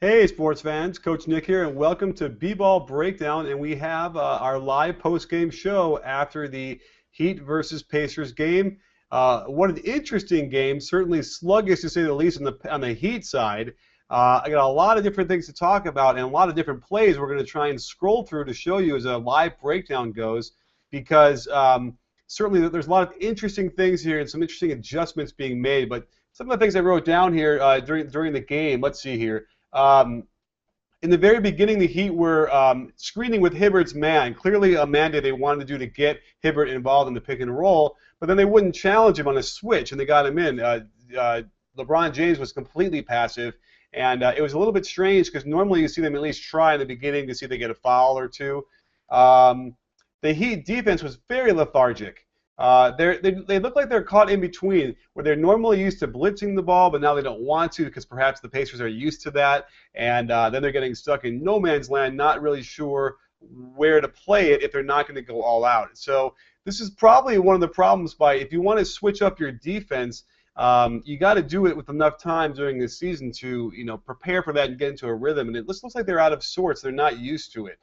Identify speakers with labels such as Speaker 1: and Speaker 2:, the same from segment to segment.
Speaker 1: Hey, sports fans, Coach Nick here, and welcome to B-Ball Breakdown. And we have our live post-game show after the Heat versus Pacers game. What an interesting game, certainly sluggish to say the least on the Heat side. I got a lot of different things to talk about and a lot of different plays we're going to try and scroll through to show you as a live breakdown goes, because certainly there's a lot of interesting things here and some interesting adjustments being made. But some of the things I wrote down here during the game, let's see here. In the very beginning, the Heat were screening with Hibbert's man. Clearly a mandate they wanted to do to get Hibbert involved in the pick and roll, but then they wouldn't challenge him on a switch, and they got him in. LeBron James was completely passive, and it was a little bit strange because normally you see them at least try in the beginning to see if they get a foul or two. The Heat defense was very lethargic. They look like they're caught in between, where they're normally used to blitzing the ball, but now they don't want to because perhaps the Pacers are used to that, and then they're getting stuck in no man's land, not really sure where to play it if they're not going to go all out. So this is probably one of the problems. If you want to switch up your defense, you got to do it with enough time during the season to prepare for that and get into a rhythm. And it looks like they're out of sorts. They're not used to it.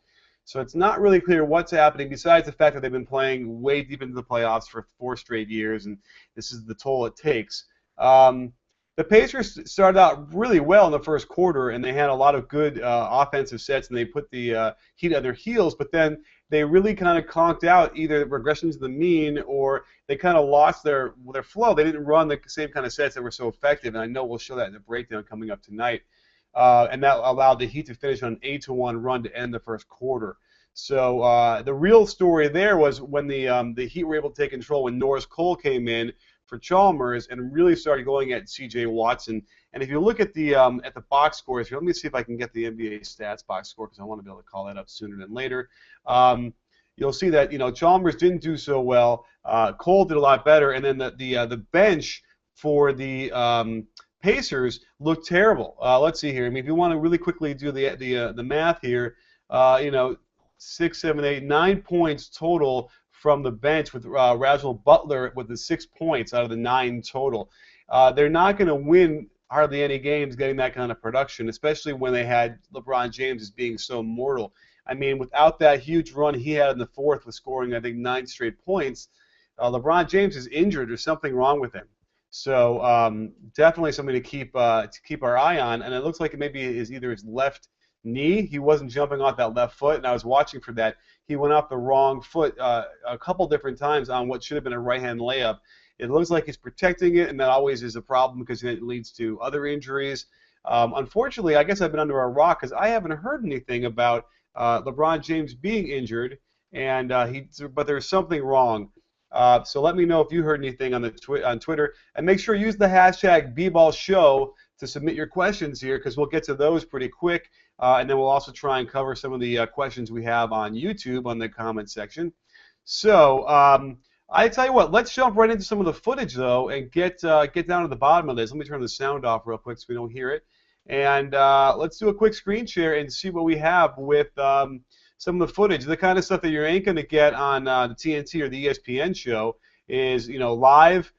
Speaker 1: So it's not really clear what's happening besides the fact that they've been playing way deep into the playoffs for 4 straight years, and this is the toll it takes. The Pacers started out really well in the first quarter, and they had a lot of good offensive sets, and they put the Heat on their heels, but then they really kind of conked out either regression to the mean or they kind of lost their flow. They didn't run the same kind of sets that were so effective, and I know we'll show that in the breakdown coming up tonight. And that allowed the Heat to finish on an 8-1 run to end the first quarter. So the real story there was when the Heat were able to take control when Norris Cole came in for Chalmers and really started going at C.J. Watson. And if you look at the box scores here, let me see if I can get the NBA stats box score because I want to be able to call that up sooner than later. You'll see that Chalmers didn't do so well. Cole did a lot better, and then the bench for the Pacers looked terrible. Let's see here. I mean, if you want to really quickly do the math here, 6, 7, 8, 9 points total from the bench with Razzle Butler with the 6 points out of the 9 total. They're not going to win hardly any games getting that kind of production, especially when they had LeBron James as being so mortal. I mean, without that huge run he had in the fourth with scoring, I think, 9 straight points, LeBron James is injured. There's something wrong with him. So definitely something to keep our eye on. And it looks like it maybe is either his left knee. He wasn't jumping off that left foot, and I was watching for that. He went off the wrong foot a couple different times on what should have been a right-hand layup. It looks like he's protecting it, and that always is a problem because it leads to other injuries. Unfortunately, I guess I've been under a rock because I haven't heard anything about LeBron James being injured, and but there's something wrong. So let me know if you heard anything on Twitter, and make sure you use the hashtag #BBallShow to submit your questions here because we'll get to those pretty quick, and then we'll also try and cover some of the questions we have on YouTube on the comment section. So I tell you what, let's jump right into some of the footage though and get down to the bottom of this. Let me turn the sound off real quick so we don't hear it, and let's do a quick screen share and see what we have with some of the footage. The kind of stuff that you ain't going to get on the TNT or the ESPN show is, live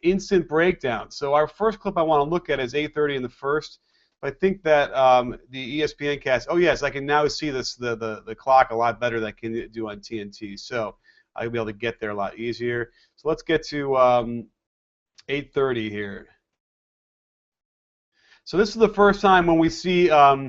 Speaker 1: instant breakdown. So our first clip I want to look at is 8:30 in the first. I think that the ESPN cast, oh yes, I can now see the clock a lot better than I can do on TNT. So I'll be able to get there a lot easier. So let's get to 8:30 here. So this is the first time when we see Roy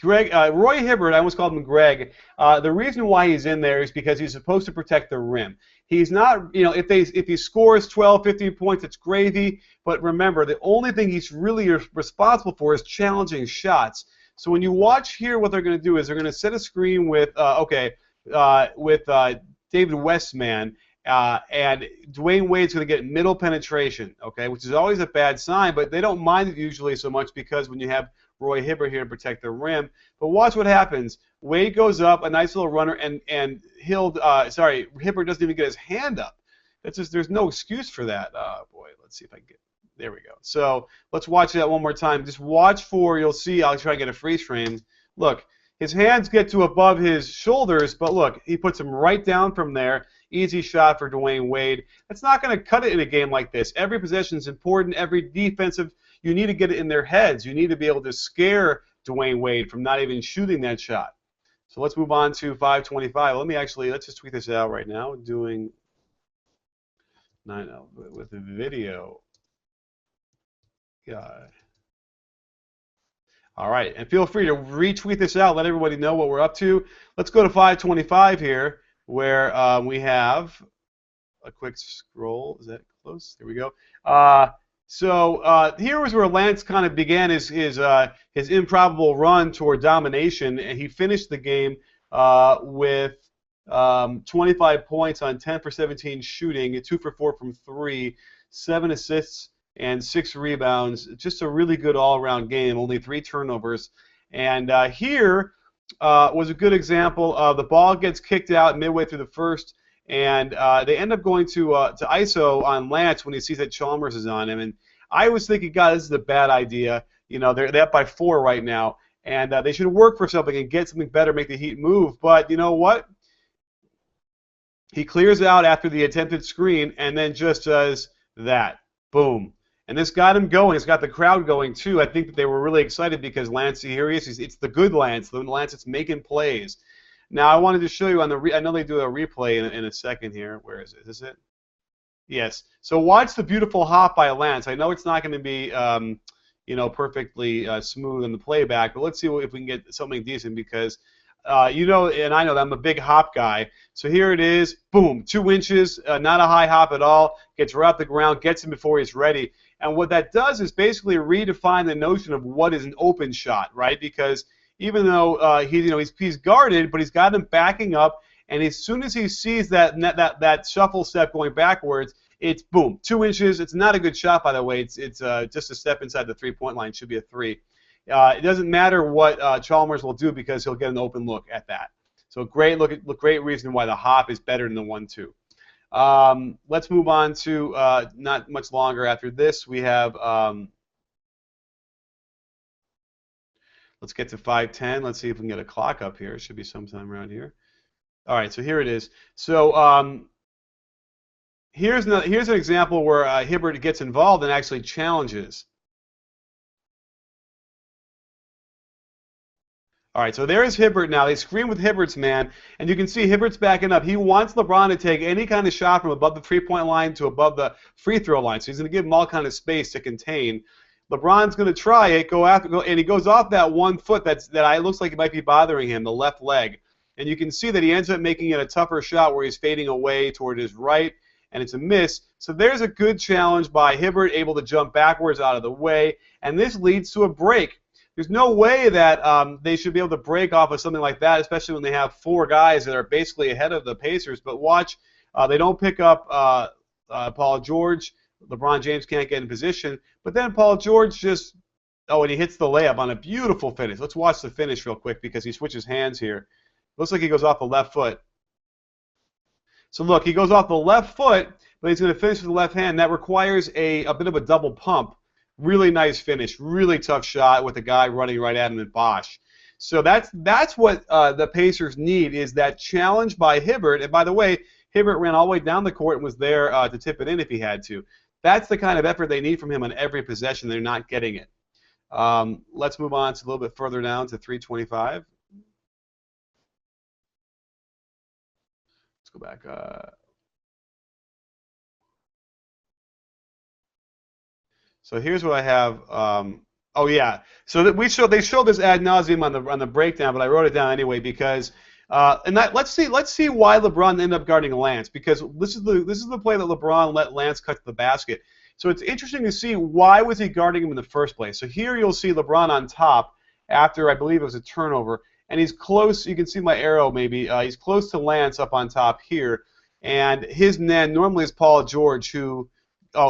Speaker 1: Hibbert. I almost called him Greg. The reason why he's in there is because he's supposed to protect the rim. He's not, if he scores 12, 15 points, it's gravy. But remember, the only thing he's really responsible for is challenging shots. So when you watch here, what they're going to do is they're going to set a screen with David Westman. And Dwayne Wade's going to get middle penetration, okay, which is always a bad sign, but they don't mind it usually so much because when you have Roy Hibbert here to protect the rim. But watch what happens. Wade goes up, a nice little runner, and Hibbert doesn't even get his hand up. That's just, there's no excuse for that. Boy, let's see if I can get, there we go. So let's watch that one more time. Just watch for, you'll see, I'll try and get a freeze frame. Look, his hands get to above his shoulders, but look, he puts them right down from there. Easy shot for Dwayne Wade. That's not going to cut it in a game like this. Every possession is important. Every defensive, you need to get it in their heads. You need to be able to scare Dwayne Wade from not even shooting that shot. So let's move on to 525. Let's just tweet this out right now. Doing 9 with the video. Yeah. All right, and feel free to retweet this out. Let everybody know what we're up to. Let's go to 525 here, where we have a quick scroll. Is that close? There we go. Here was where Lance kind of began his improbable run toward domination, and he finished the game with 25 points on 10 for 17 shooting, 2 for 4 from 3, 7 assists, and 6 rebounds. Just a really good all-around game, only 3 turnovers. And here was a good example. The ball gets kicked out midway through the first, and they end up going to ISO on Lance when he sees that Chalmers is on him. And I was thinking, God, this is a bad idea. You know, they're up by 4 right now, and they should work for something and get something better, make the Heat move. But you know what? He clears out after the attempted screen and then just does that. Boom. And this got him going. It's got the crowd going, too. I think that they were really excited because Lance, here he is. It's the good Lance, the Lance that's making plays. Now, I wanted to show you on the I know they do a replay in a second here. Where is it? Is this it? Yes. So watch the beautiful hop by Lance. I know it's not going to be, perfectly smooth in the playback, but let's see if we can get something decent because, and I know that I'm a big hop guy. So here it is. Boom. 2 inches. Not a high hop at all. Gets right off the ground. Gets him before he's ready. And what that does is basically redefine the notion of what is an open shot, right? Because even though he's guarded, but he's got him backing up, and as soon as he sees that shuffle step going backwards, it's boom, 2 inches. It's not a good shot, by the way. It's just a step inside the 3-point line. It should be a 3. It doesn't matter what Chalmers will do because he'll get an open look at that. So great reason why the hop is better than the 1-2. Let's move on to not much longer after this. We have let's get to 5:10. Let's see if we can get a clock up here. It should be sometime around here. All right, so here it is. So here's an example where Hibbert gets involved and actually challenges. All right, so there's Hibbert now. They screen with Hibbert's man, and you can see Hibbert's backing up. He wants LeBron to take any kind of shot from above the 3-point line to above the free throw line, so he's going to give him all kind of space to contain. LeBron's going to try it, and he goes off that 1 foot that looks like it might be bothering him, the left leg. And you can see that he ends up making it a tougher shot where he's fading away toward his right, and it's a miss. So there's a good challenge by Hibbert, able to jump backwards out of the way, and this leads to a break. There's no way that they should be able to break off of something like that, especially when they have 4 guys that are basically ahead of the Pacers. But watch, they don't pick up Paul George. LeBron James can't get in position. But then Paul George and he hits the layup on a beautiful finish. Let's watch the finish real quick because he switches hands here. Looks like he goes off the left foot. So look, he goes off the left foot, but he's going to finish with the left hand. That requires a bit of a double pump. Really nice finish, really tough shot with a guy running right at him in Bosch. So that's what the Pacers need is that challenge by Hibbert. And by the way, Hibbert ran all the way down the court and was there to tip it in if he had to. That's the kind of effort they need from him on every possession. They're not getting it. Let's move on to a little bit further down to 325. Let's go back. So here's what I have. Oh yeah. So they showed this ad nauseum on the breakdown, but I wrote it down anyway because let's see why LeBron ended up guarding Lance because this is the play that LeBron let Lance cut to the basket. So it's interesting to see why was he guarding him in the first place. So here you'll see LeBron on top after I believe it was a turnover, and he's close. You can see my arrow maybe. He's close to Lance up on top here, and his man normally is Paul George who.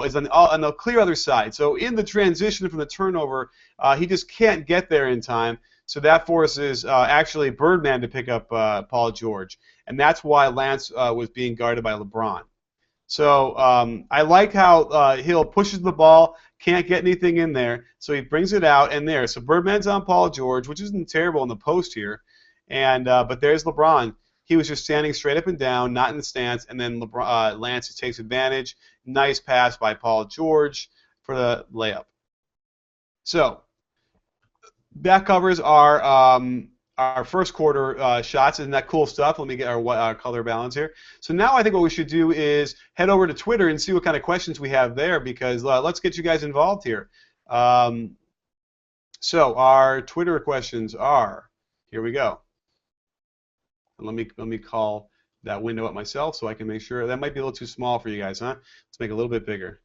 Speaker 1: Is on the clear other side. So in the transition from the turnover, he just can't get there in time. So that forces actually Birdman to pick up Paul George. And that's why Lance was being guarded by LeBron. So I like how Hill pushes the ball, can't get anything in there. So he brings it out and there. So Birdman's on Paul George, which isn't terrible in the post here. And but there's LeBron. He was just standing straight up and down, not in the stance, and then Lance takes advantage. Nice pass by Paul George for the layup. So that covers our first quarter shots. Isn't that cool stuff? Let me get our color balance here. So now I think what we should do is head over to Twitter and see what kind of questions we have there, because let's get you guys involved here. So our Twitter questions are, here we go. And let me call that window up myself so I can make sure. That might be a little too small for you guys, huh? Let's make it a little bit bigger.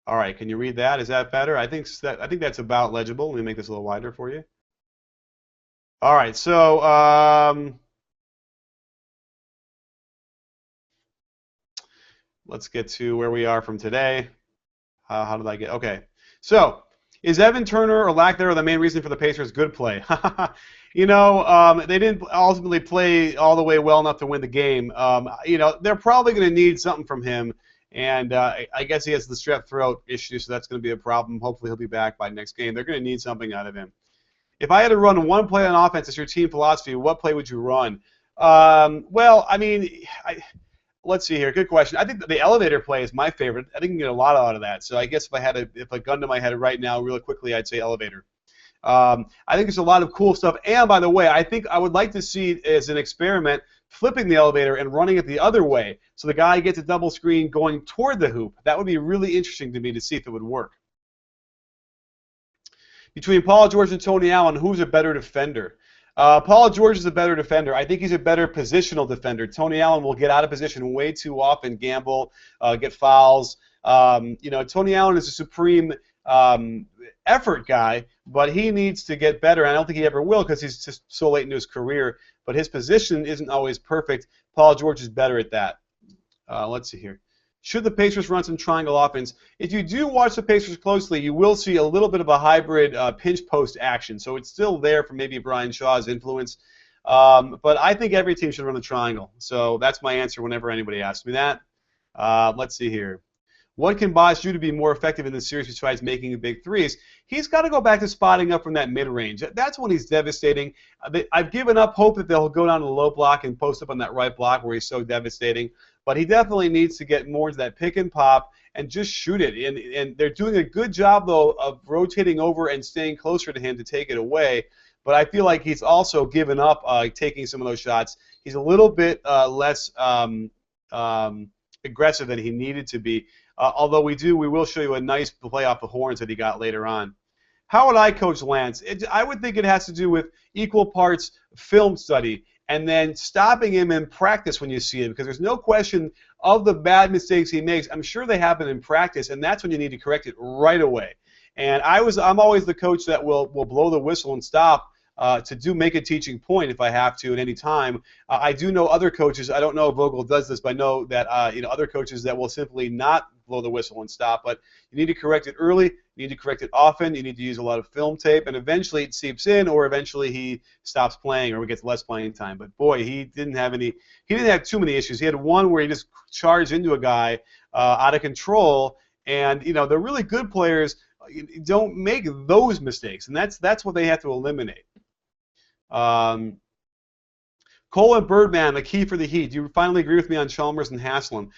Speaker 1: All right, can you read that? Is that better? I think that's about legible. Let me make this a little wider for you. All right, so let's get to where we are from today. How did I get? Okay, so is Evan Turner or lack thereof the main reason for the Pacers' good play? You know, they didn't ultimately play all the way well enough to win the game. You know, they're probably going to need something from him. And I guess he has the strep throat issue, so that's going to be a problem. Hopefully he'll be back by next game. They're going to need something out of him. If I had to run one play on offense as your team philosophy, what play would you run? Well, I mean, let's see here. Good question. I think the elevator play is my favorite. I think you can get a lot out of that. So I guess if a gun to my head right now, really quickly, I'd say elevator. I think there's a lot of cool stuff. And by the way, I think I would like to see as an experiment flipping the elevator and running it the other way, so the guy gets a double screen going toward the hoop. That would be really interesting to me to see if it would work. Between Paul George and Tony Allen, who's a better defender? Paul George is a better defender. I think he's a better positional defender. Tony Allen will get out of position way too often, gamble, get fouls. You know, Tony Allen is a supreme effort guy, but he needs to get better. I don't think he ever will because he's just so late into his career. But his position isn't always perfect. Paul George is better at that. Let's see here. Should the Pacers run some triangle offense? If you do watch the Pacers closely, you will see a little bit of a hybrid pinch post action. So it's still there for maybe Brian Shaw's influence. But I think every team should run a triangle. So that's my answer whenever anybody asks me that. Let's see here. What can Bosh do to be more effective in this series besides making the big threes? He's got to go back to spotting up from that mid-range. That's when he's devastating. I've given up hope that they'll go down to the low block and post up on that right block where he's so devastating. But he definitely needs to get more into that pick and pop and just shoot it. And they're doing a good job, though, of rotating over and staying closer to him to take it away. But I feel like he's also given up taking some of those shots. He's a little bit less aggressive than he needed to be. Although we will show you a nice play off the horns that he got later on. How would I coach Lance? I would think it has to do with equal parts film study and then stopping him in practice when you see it, because there's no question of the bad mistakes he makes. I'm sure they happen in practice, and that's when you need to correct it right away. And I'm always the coach that will blow the whistle and stop to make a teaching point if I have to at any time. I do know other coaches. I don't know if Vogel does this, but I know that other coaches that will simply not blow the whistle and stop. But you need to correct it early. You need to correct it often. You need to use a lot of film tape, and eventually it seeps in, or eventually he stops playing or gets less playing time. But boy, he didn't have too many issues. He had one where he just charged into a guy out of control, and the really good players don't make those mistakes, and that's what they have to eliminate. Cole and Birdman, the key for the Heat. Do you finally agree with me on Chalmers and Haslam?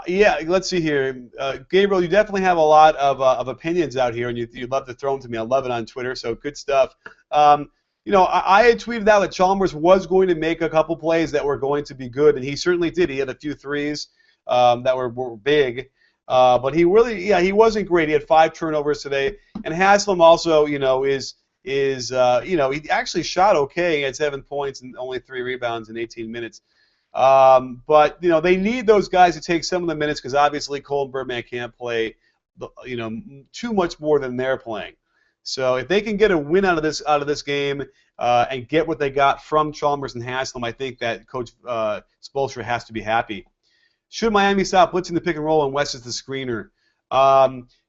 Speaker 1: Yeah, let's see here. Gabriel, you definitely have a lot of opinions out here, and you'd love to throw them to me. I love it on Twitter, so good stuff. I had tweeted out that Chalmers was going to make a couple plays that were going to be good, and he certainly did. He had a few threes that were big. But he wasn't great. He had 5 turnovers today. And Haslam also, he actually shot okay. He had 7 points and only 3 rebounds in 18 minutes. But they need those guys to take some of the minutes because obviously Cole and Birdman can't play, too much more than they're playing. So if they can get a win out of this game and get what they got from Chalmers and Haslam, I think that Coach Spoelstra has to be happy. Should Miami stop blitzing the pick and roll and West is the screener?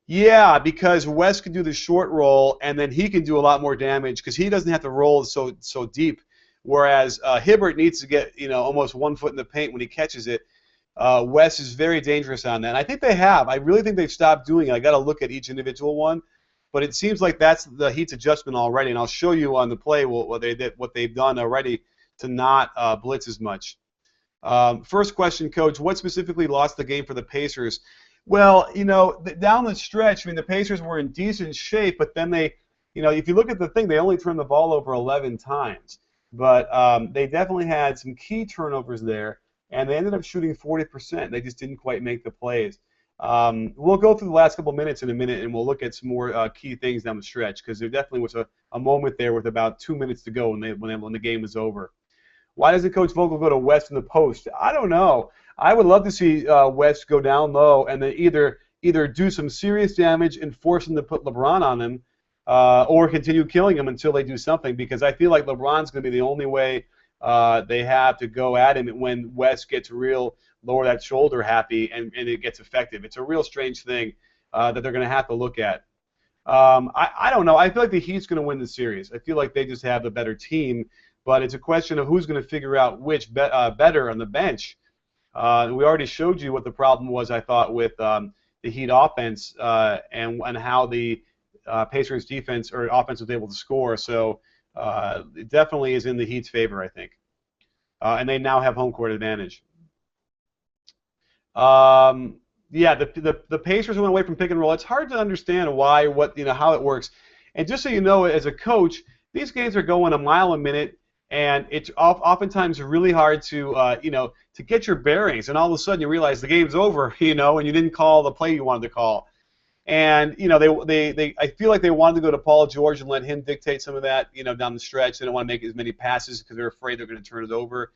Speaker 1: Yeah, because West can do the short roll and then he can do a lot more damage because he doesn't have to roll so deep. Whereas Hibbert needs to get almost 1 foot in the paint when he catches it. West is very dangerous on that. And I think they have. I really think they've stopped doing it. I got to look at each individual one, but it seems like that's the Heat's adjustment already. And I'll show you on the play what they've done already to not blitz as much. First question, Coach, what specifically lost the game for the Pacers? Well, down the stretch, I mean, the Pacers were in decent shape, but then they, if you look at the thing, they only turned the ball over 11 times. But they definitely had some key turnovers there, and they ended up shooting 40%. They just didn't quite make the plays. We'll go through the last couple minutes in a minute, and we'll look at some more key things down the stretch, because there definitely was a moment there with about 2 minutes to go when the game was over. Why doesn't Coach Vogel go to West in the post? I don't know. I would love to see West go down low and then either do some serious damage and force him to put LeBron on him, or continue killing him until they do something. Because I feel like LeBron's going to be the only way they have to go at him when West gets real lower that shoulder happy and it gets effective. It's a real strange thing that they're going to have to look at. I don't know. I feel like the Heat's going to win the series. I feel like they just have the better team. But it's a question of who's going to figure out which better on the bench. We already showed you what the problem was, I thought, with the Heat offense and how the Pacers defense or offense was able to score. So it definitely is in the Heat's favor, I think. And they now have home court advantage. Yeah, the Pacers went away from pick and roll. It's hard to understand how it works. And just so you know, as a coach, these games are going a mile a minute. And it's oftentimes really hard to get your bearings, and all of a sudden you realize the game's over, and you didn't call the play you wanted to call. And I feel like they wanted to go to Paul George and let him dictate some of that, down the stretch. They don't want to make as many passes because they're afraid they're going to turn it over.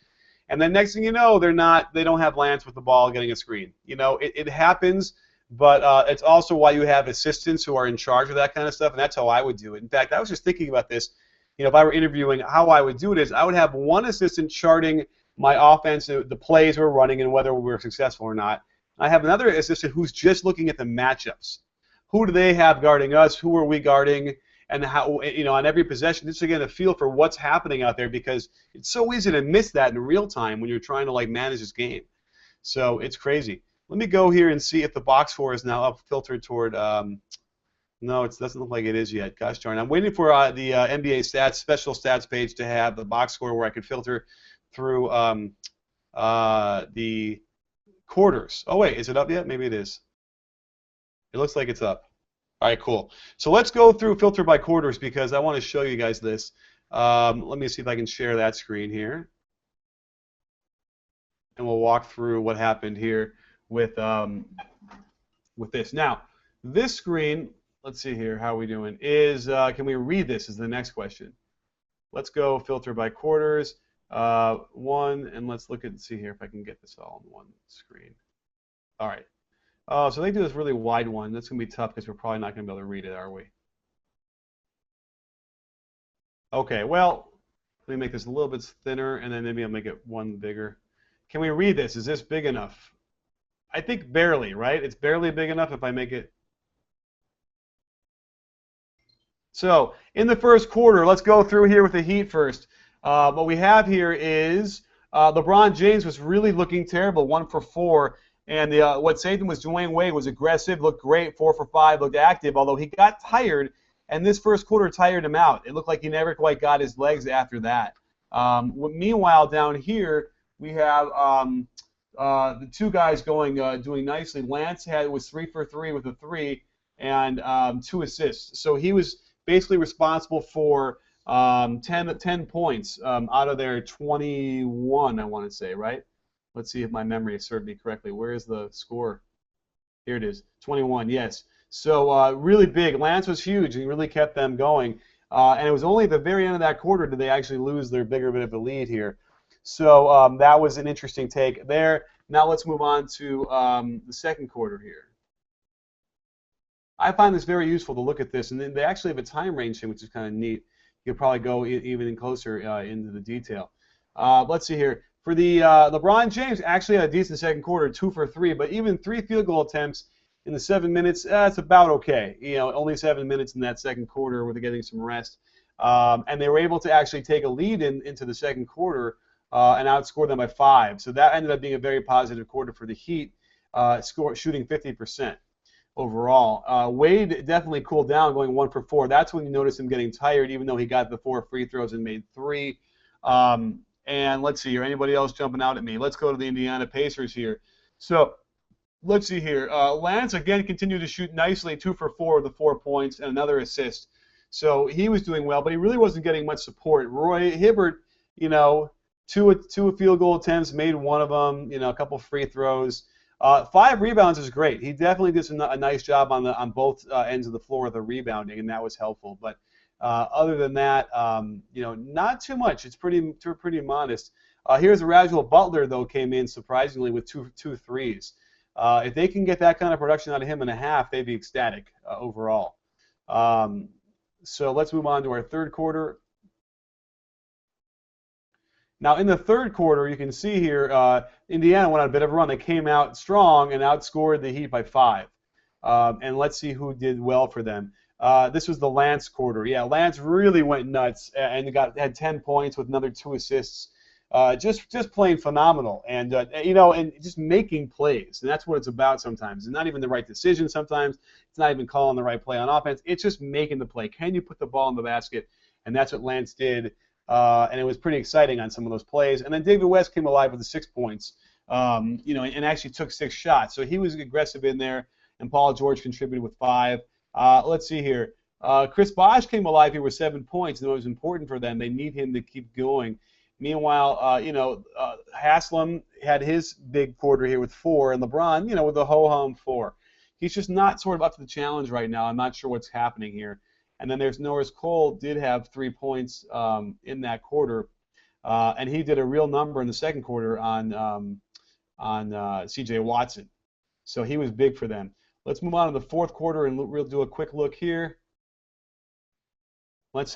Speaker 1: And then next thing you know, they don't have Lance with the ball getting a screen. It happens, but it's also why you have assistants who are in charge of that kind of stuff, and that's how I would do it. In fact, I was just thinking about this. If I were interviewing, how I would do it is I would have one assistant charting my offense, the plays we're running, and whether we're successful or not. I have another assistant who's just looking at the matchups. Who do they have guarding us? Who are we guarding? And how, on every possession, just to get a feel for what's happening out there, because it's so easy to miss that in real time when you're trying to manage this game. So it's crazy. Let me go here and see if the box score is now up filtered toward. No, it doesn't look like it is yet. Gosh darn. I'm waiting for the NBA stats, special stats page to have the box score where I can filter through the quarters. Oh, wait, is it up yet? Maybe it is. It looks like it's up. All right, cool. So let's go through filter by quarters because I want to show you guys this. Let me see if I can share that screen here. And we'll walk through what happened here with this. Now, this screen, let's see here, how are we doing? Can we read this is the next question. Let's go filter by quarters. And let's see here if I can get this all on one screen. All right. So they do this really wide one. That's going to be tough because we're probably not going to be able to read it, are we? Okay, well, let me make this a little bit thinner, and then maybe I'll make it one bigger. Can we read this? Is this big enough? I think barely, right? It's barely big enough if I make it. So in the first quarter, let's go through here with the Heat first. What we have here is LeBron James was really looking terrible, 1 for 4. And what saved him was Dwayne Wade was aggressive, looked great, 4 for 5, looked active, although he got tired, and this first quarter tired him out. It looked like he never quite got his legs after that. Meanwhile, down here, we have the two guys doing nicely. Lance was 3 for 3 with a 3 and 2 assists. So he was basically responsible for 10 points out of their 21, I want to say, right? Let's see if my memory has served me correctly. Where is the score? Here it is, 21, yes. So really big. Lance was huge. He really kept them going. And it was only at the very end of that quarter did they actually lose their bigger bit of a lead here. So that was an interesting take there. Now let's move on to the second quarter here. I find this very useful to look at this. And then they actually have a time range here, which is kind of neat. You could probably go even closer into the detail. Let's see here. For the LeBron James actually had a decent second quarter, 2 for 3, but even 3 field goal attempts in the 7 minutes, that's about okay. Only 7 minutes in that second quarter with getting some rest. And they were able to actually take a lead into the second quarter and outscore them by 5. So that ended up being a very positive quarter for the Heat, shooting 50% overall. Wade definitely cooled down, going 1 for 4. That's when you notice him getting tired, even though he got the 4 free throws and made 3. And let's see here, anybody else jumping out at me? Let's go to the Indiana Pacers here. So let's see here. Lance again continued to shoot nicely, 2 for 4 with the 4 points and another assist. So he was doing well, but he really wasn't getting much support. Roy Hibbert, you know, two field goal attempts, made one of them. You know, a couple free throws. 5 rebounds is great. He definitely did a nice job on both ends of the floor of the rebounding, and that was helpful. But other than that, you know, not too much. It's pretty modest. Here's Rajuel Butler, though, came in surprisingly with two threes. If they can get that kind of production out of him in a half, they'd be ecstatic overall. So let's move on to our third quarter. Now, in the third quarter, you can see here, Indiana went on a bit of a run. They came out strong and outscored the Heat by 5. And let's see who did well for them. This was the Lance quarter. Yeah, Lance really went nuts and had 10 points with another 2 assists. Just playing phenomenal, and you know, and just making plays, and that's what it's about sometimes. It's not even the right decision sometimes. It's not even calling the right play on offense. It's just making the play. Can you put the ball in the basket? And that's what Lance did, and it was pretty exciting on some of those plays. And then David West came alive with the 6 points, you know, and actually took 6 shots. So he was aggressive in there, and Paul George contributed with 5. Let's see here. Chris Bosh came alive here with 7 points, and it was important for them. They need him to keep going. Meanwhile, you know, Haslam had his big quarter here with 4, and LeBron, you know, with the ho-hum 4. He's just not sort of up to the challenge right now. I'm not sure what's happening here. And then there's Norris Cole, did have 3 points in that quarter, and he did a real number in the second quarter on C.J. Watson. So he was big for them. Let's move on to the fourth quarter, and we'll do a quick look here.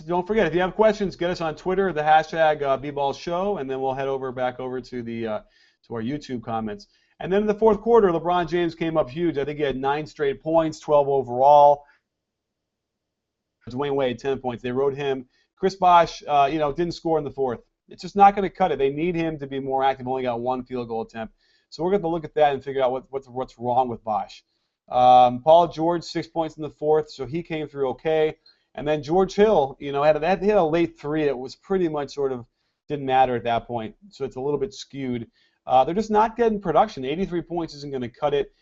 Speaker 1: Don't forget, if you have questions, get us on Twitter, the hashtag #BBallShow, and then we'll head back over to our YouTube comments. And then in the fourth quarter, LeBron James came up huge. I think he had 9 straight points, 12 overall. Dwayne Wade, 10 points. They rode him. Chris Bosh, you know, didn't score in the fourth. It's just not going to cut it. They need him to be more active. Only got 1 field goal attempt. So we're going to look at that and figure out what's wrong with Bosh. Paul George, 6 points in the fourth, so he came through okay. And then George Hill, you know, had a late 3. It was pretty much sort of didn't matter at that point. So it's a little bit skewed. They're just not getting production. 83 points isn't going to cut it.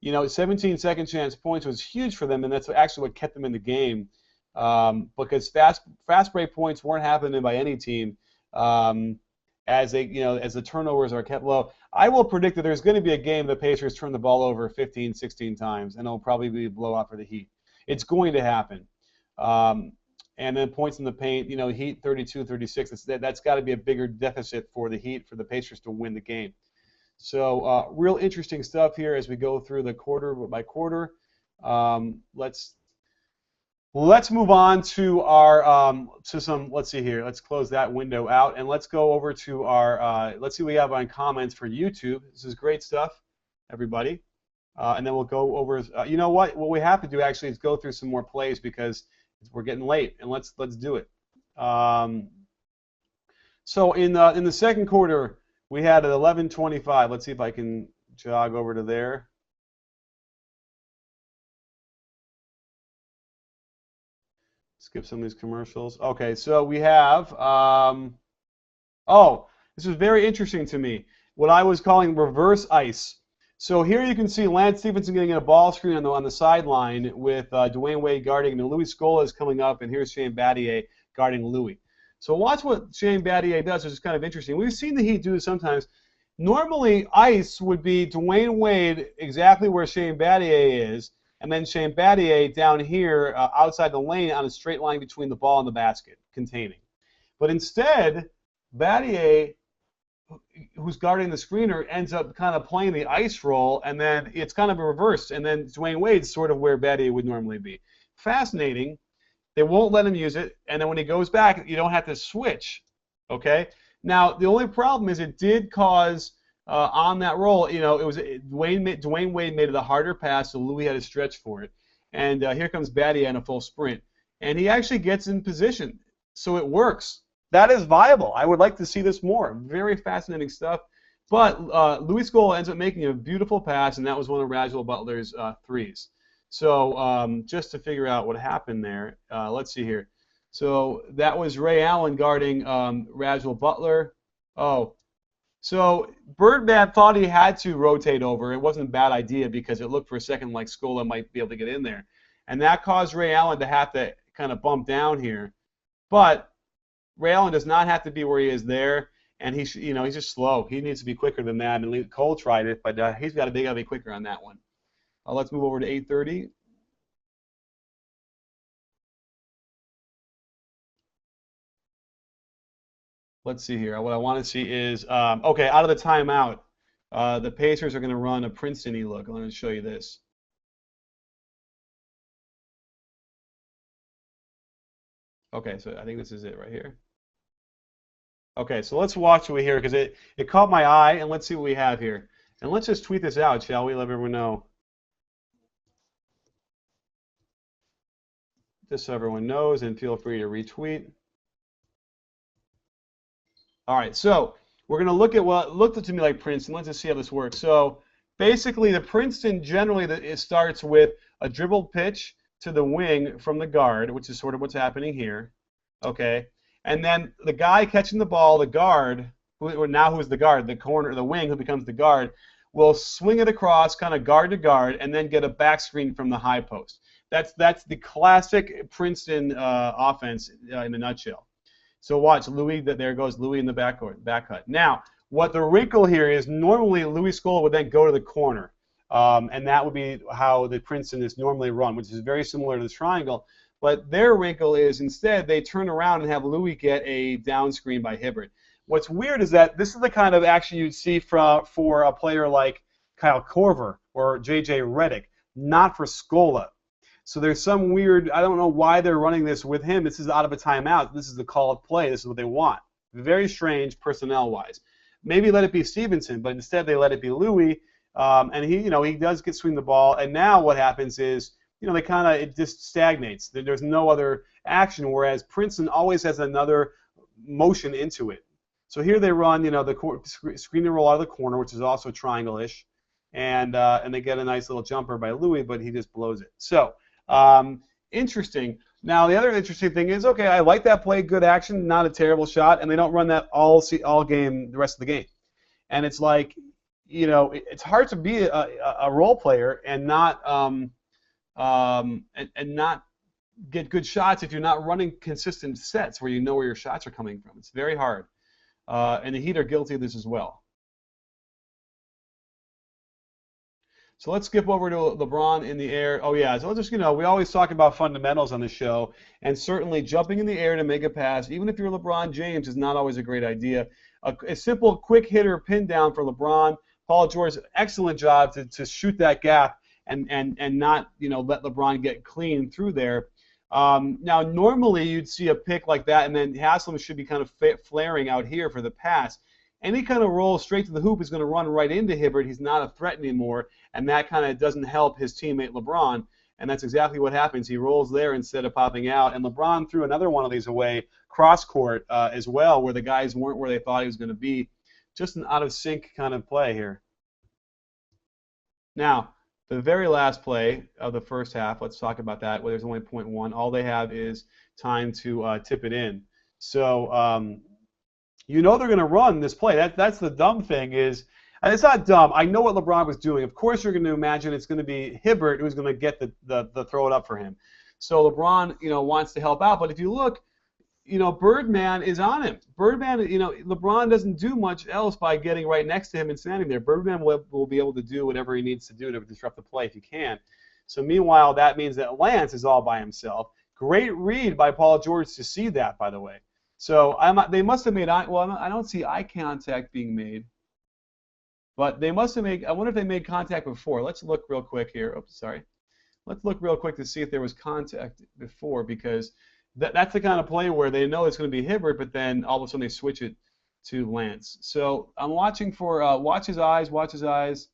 Speaker 1: You know, 17 second chance points was huge for them, and that's actually what kept them in the game. Because fast break points weren't happening by any team. As the turnovers are kept low. I will predict that there's going to be a game the Pacers turn the ball over 15, 16 times, and it'll probably be a blowout for the Heat. It's going to happen. And then points in the paint, you know, Heat 32, 36. That's got to be a bigger deficit for the Heat, for the Pacers to win the game. So real interesting stuff here as we go through the quarter by quarter. Let's move on to our let's see here. Let's close that window out, and let's go over to our let's see what we have on comments for YouTube. This is great stuff, everybody. And then we'll go over. You know what? What we have to do actually is go through some more plays because we're getting late, and let's do it. So in the second quarter, we had an 11:25. Let's see if I can jog over to there. Skip some of these commercials. Okay, so we have. Oh, this was very interesting to me. What I was calling reverse ice. So here you can see Lance Stephenson getting a ball screen on the sideline with Dwayne Wade guarding, and Louis Scola is coming up, and here's Shane Battier guarding Louis. So watch what Shane Battier does, which is kind of interesting. We've seen the Heat do this sometimes. Normally, ice would be Dwayne Wade exactly where Shane Battier is, and then Shane Battier down here outside the lane on a straight line between the ball and the basket, containing. But instead, Battier, who's guarding the screener, ends up kind of playing the ice role, and then it's kind of a reverse, and then Dwayne Wade's sort of where Battier would normally be. Fascinating. They won't let him use it, and then when he goes back, you don't have to switch. Okay? Now, the only problem is it did cause, on that roll, you know, Dwayne Wade made it a harder pass, so Louis had to stretch for it. And here comes Battier in a full sprint. And he actually gets in position, so it works. That is viable. I would like to see this more. Very fascinating stuff. But Louis Scola ends up making a beautiful pass, and that was one of Rajuel Butler's threes. So just to figure out what happened there, let's see here. So that was Ray Allen guarding Rajuel Butler. Oh, So Birdman thought he had to rotate over. It wasn't a bad idea because it looked for a second like Scola might be able to get in there. And that caused Ray Allen to have to kind of bump down here. But Ray Allen does not have to be where he is there, and he's just slow. He needs to be quicker than that. And Cole tried it, but he's got to be quicker on that one. Let's move over to 8:30. Let's see here. What I want to see is okay. Out of the timeout, the Pacers are going to run a Princeton-y look. I'm going to show you this. Okay, so I think this is it right here. Okay, so let's watch what we hear because it caught my eye, and let's see what we have here. And let's just tweet this out, shall we? Let everyone know. Just so everyone knows, and feel free to retweet. All right, so we're going to look at what looked to me like Princeton. Let's just see how this works. So basically, the Princeton generally it starts with a dribbled pitch to the wing from the guard, which is sort of what's happening here. Okay, and then the guy catching the ball, the guard, who's the guard, the wing who becomes the guard, will swing it across, kind of guard to guard, and then get a back screen from the high post. That's the classic Princeton offense in a nutshell. So watch, Louis, there goes Louis in the back cut. Now, what the wrinkle here is normally Louis Scola would then go to the corner, and that would be how the Princeton is normally run, which is very similar to the triangle. But their wrinkle is instead they turn around and have Louis get a down screen by Hibbert. What's weird is that this is the kind of action you'd see for a player like Kyle Korver or J.J. Redick, not for Scola. So there's some weird, I don't know why they're running this with him. This is out of a timeout. This is the call of play. This is what they want. Very strange personnel-wise. Maybe let it be Stephenson, but instead they let it be Louis, and he does swing the ball. And now what happens is, it just stagnates. There's no other action, whereas Princeton always has another motion into it. So here they run, the screen and roll out of the corner, which is also triangle-ish, and they get a nice little jumper by Louis, but he just blows it. So. Interesting. Now the other interesting thing is, okay, I like that play, good action, not a terrible shot, and they don't run that all game the rest of the game. And it's like, it's hard to be a role player and not not get good shots if you're not running consistent sets where you know where your shots are coming from. It's very hard, and the Heat are guilty of this as well. So let's skip over to LeBron in the air. Oh, yeah. So let's just, we always talk about fundamentals on the show, and certainly jumping in the air to make a pass, even if you're LeBron James, is not always a great idea. A simple, quick hitter pin down for LeBron. Paul George, excellent job to shoot that gap and not, let LeBron get clean through there. Now, normally you'd see a pick like that, and then Haslam should be kind of flaring out here for the pass. Any kind of roll straight to the hoop is going to run right into Hibbert. He's not a threat anymore, and that kind of doesn't help his teammate LeBron, and that's exactly what happens. He rolls there instead of popping out, and LeBron threw another one of these away cross-court as well, where the guys weren't where they thought he was going to be. Just an out-of-sync kind of play here. Now, the very last play of the first half, let's talk about that, where there's only 0.1. All they have is time to tip it in. So, they're going to run this play. That's the dumb thing is, and it's not dumb. I know what LeBron was doing. Of course, you're going to imagine it's going to be Hibbert who's going to get the throw it up for him. So LeBron, wants to help out. But if you look, Birdman is on him. Birdman, LeBron doesn't do much else by getting right next to him and standing there. Birdman will be able to do whatever he needs to do to disrupt the play if he can. So meanwhile, that means that Lance is all by himself. Great read by Paul George to see that, by the way. So they must have made I don't see eye contact being made, but they must have made. I wonder if they made contact before. Let's look real quick here. Oops, sorry. Let's look real quick to see if there was contact before, because that's the kind of play where they know it's going to be Hibbert, but then all of a sudden they switch it to Lance. So I'm watching for watch his eyes. Watch his eyes.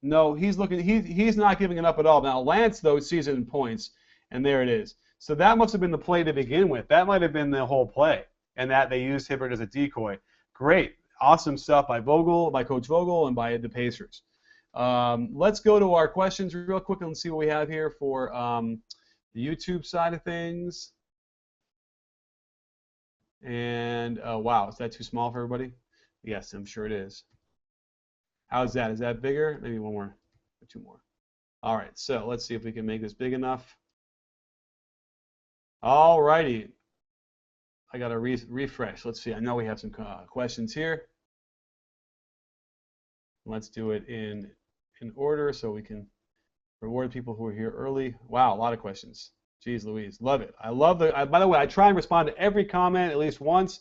Speaker 1: No, he's looking. He's not giving it up at all. Now Lance though sees it in points, and there it is. So that must have been the play to begin with. That might have been the whole play, and that they used Hibbert as a decoy. Great, awesome stuff by Coach Vogel, and by the Pacers. Let's go to our questions real quick and see what we have here for the YouTube side of things. And wow, is that too small for everybody? Yes, I'm sure it is. How's that? Is that bigger? Maybe one more, or two more. All right, so let's see if we can make this big enough. All righty. I got to refresh. Let's see. I know we have some questions here. Let's do it in order so we can reward people who are here early. Wow, a lot of questions. Jeez Louise, love it. I love the. By the way, I try and respond to every comment at least once.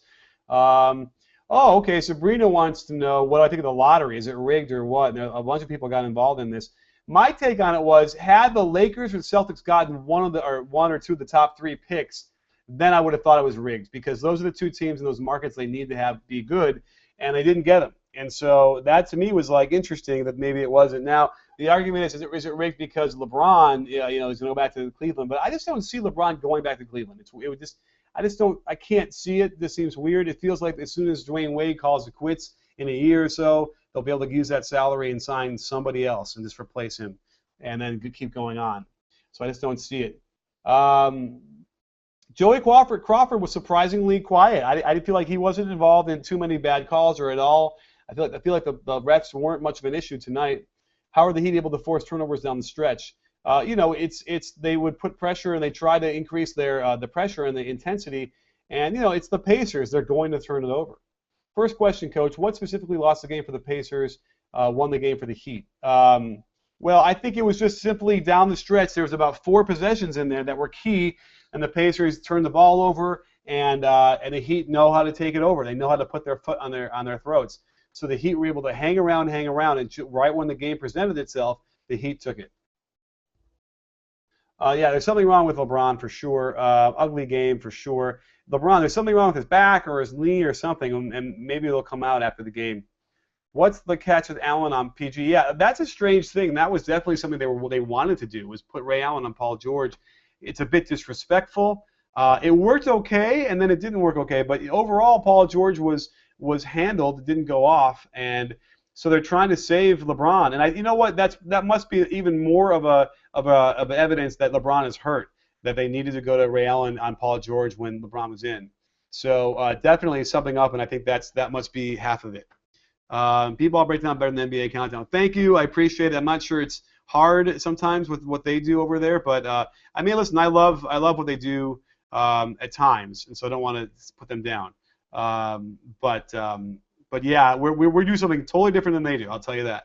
Speaker 1: Oh, okay. Sabrina wants to know what I think of the lottery. Is it rigged or what? And a bunch of people got involved in this. My take on it was, had the Lakers or Celtics gotten one or two of the top 3 picks, then I would have thought it was rigged, because those are the 2 teams in those markets they need to have be good, and they didn't get them. And so that to me was like interesting that maybe it wasn't. Now the argument is it rigged because LeBron, is going to go back to Cleveland? But I just don't see LeBron going back to Cleveland. I can't see it. This seems weird. It feels like as soon as Dwayne Wade calls it quits in a year or so, they'll be able to use that salary and sign somebody else and just replace him, and then keep going on. So I just don't see it. Joey Crawford was surprisingly quiet. I feel like he wasn't involved in too many bad calls or at all. I feel like the refs weren't much of an issue tonight. How are the Heat able to force turnovers down the stretch? They would put pressure and they try to increase the pressure and the intensity, and it's the Pacers. They're going to turn it over. First question, Coach. What specifically lost the game for the Pacers, won the game for the Heat? Well, I think it was just simply down the stretch. There was about 4 possessions in there that were key, and the Pacers turned the ball over, and the Heat know how to take it over. They know how to put their foot on their throats. So the Heat were able to hang around, and right when the game presented itself, the Heat took it. Yeah, there's something wrong with LeBron for sure. Ugly game for sure. LeBron, there's something wrong with his back or his knee or something, and maybe it'll come out after the game. What's the catch with Allen on PG? Yeah, that's a strange thing. That was definitely something they wanted to do, was put Ray Allen on Paul George. It's a bit disrespectful. It worked okay, and then it didn't work okay. But overall, Paul George was handled, didn't go off, and so they're trying to save LeBron. And you know what? That must be even more of evidence that LeBron is hurt, that they needed to go to Ray Allen on Paul George when LeBron was in. So definitely something up, and I think that must be half of it. B-ball breakdown better than NBA countdown. Thank you. I appreciate it. I'm not sure it's hard sometimes with what they do over there, but I mean, listen, I love what they do at times, and so I don't want to put them down. But yeah, we're doing something totally different than they do. I'll tell you that.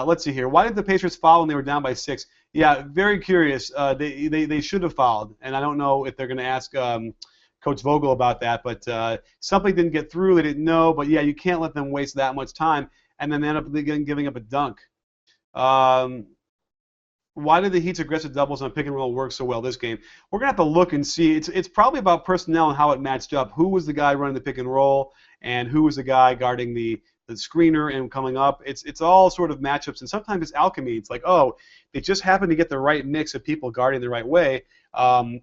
Speaker 1: Let's see here. Why did the Pacers foul when they were down by 6? Yeah, very curious. They should have fouled, and I don't know if they're going to ask Coach Vogel about that, but something didn't get through. They didn't know, but yeah, you can't let them waste that much time and then end up giving up a dunk. Why did the Heat's aggressive doubles on pick and roll work so well this game? We're going to have to look and see. It's probably about personnel and how it matched up. Who was the guy running the pick and roll, and who was the guy guarding the screener and coming up? It's all sort of matchups, and sometimes it's alchemy. It's like, oh, they just happen to get the right mix of people guarding the right way,